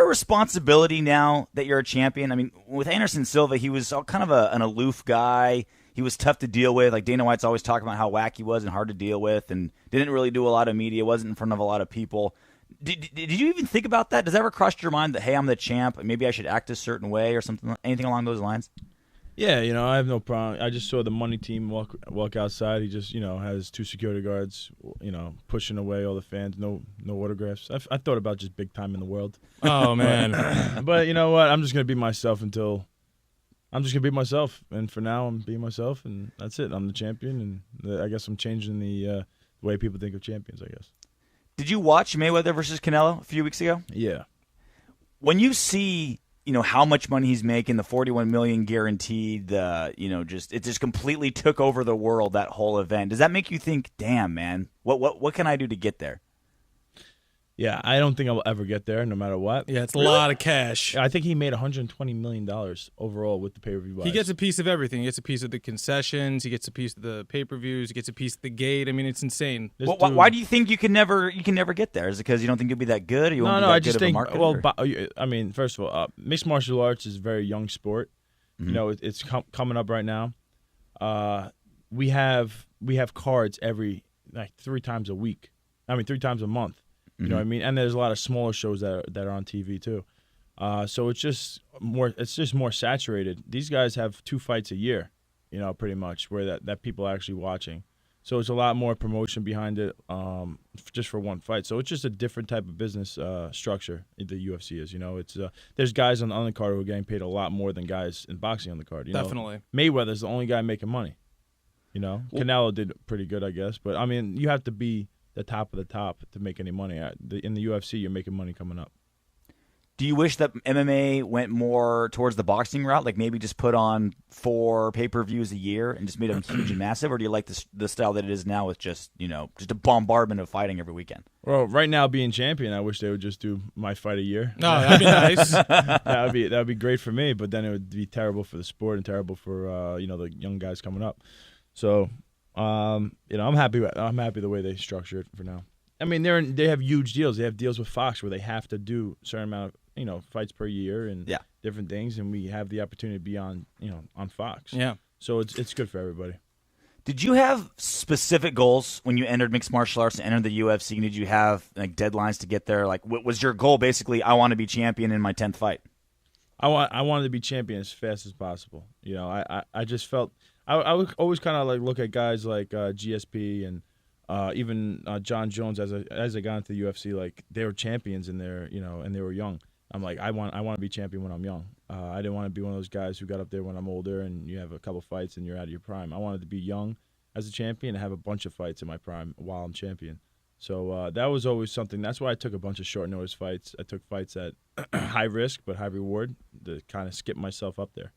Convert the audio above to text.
there a responsibility now that you're a champion? I mean, with Anderson Silva, he was kind of an aloof guy. He was tough to deal with. Like Dana White's always talking about how whack he was and hard to deal with, and didn't really do a lot of media, wasn't in front of a lot of people. Did you even think about that? Does that ever cross your mind that, hey, I'm the champ, maybe I should act a certain way or something, anything along those lines? Yeah, I have no problem. I just saw the money team walk outside. He just, has 2 security guards, pushing away all the fans. No autographs. I thought about just big time in the world. Oh, man. But you know what? I'm just going to be myself and for now, I'm being myself, and that's it. I'm the champion, and I guess I'm changing the way people think of champions, I guess. Did you watch Mayweather versus Canelo a few weeks ago? Yeah. When you see, how much money he's making, the $41 million guaranteed, it just completely took over the world, that whole event. Does that make you think, damn, man, what can I do to get there? Yeah, I don't think I will ever get there, no matter what. Yeah, it's a lot of cash. I think he made $120 million overall with the pay-per-view buys. He gets a piece of everything. He gets a piece of the concessions. He gets a piece of the pay-per-views. He gets a piece of the gate. I mean, it's insane. Well, why do you think you can never get there? Is it because you don't think you'll be that good? Or you won't be that I good just of a think. marketer? I mean, first of all, mixed martial arts is a very young sport. Mm-hmm. It's coming up right now. We have cards every 3 times a week. 3 times a month. You know what I mean? And there's a lot of smaller shows that are on TV too. So it's just more saturated. These guys have 2 fights a year, pretty much, where that people are actually watching. So it's a lot more promotion behind it, just for one fight. So it's just a different type of business structure the UFC is. It's there's guys on the undercard who are getting paid a lot more than guys in boxing on the card. Definitely. Mayweather's the only guy making money. Canelo did pretty good, I guess. But I mean, you have to be the top of the top to make any money. In the UFC, you're making money coming up. Do you wish that MMA went more towards the boxing route, like maybe just put on 4 pay-per-views a year and just made them huge and massive, or do you like the style that it is now with just a bombardment of fighting every weekend? Well, right now being champion, I wish they would just do my fight a year. No, that'd be nice. That'd be great for me, but then it would be terrible for the sport and terrible for the young guys coming up. So. I'm happy the way they structure it for now. I mean, they have huge deals. They have deals with Fox where they have to do a certain amount of fights per year and different things, and we have the opportunity to be on on Fox. Yeah. So it's good for everybody. Did you have specific goals when you entered mixed martial arts and entered the UFC? Did you have deadlines to get there? Like, what was your goal? Basically, I want to be champion in my 10th fight. I wanted to be champion as fast as possible. I just felt. I would always kind of look at guys like GSP and even John Jones as I got into the UFC, they were champions and they were young. I'm like, I want to be champion when I'm young. I didn't want to be one of those guys who got up there when I'm older and you have a couple fights and you're out of your prime. I wanted to be young as a champion and have a bunch of fights in my prime while I'm champion. So that was always something. That's why I took a bunch of short notice fights. I took fights at high risk but high reward to kind of skip myself up there.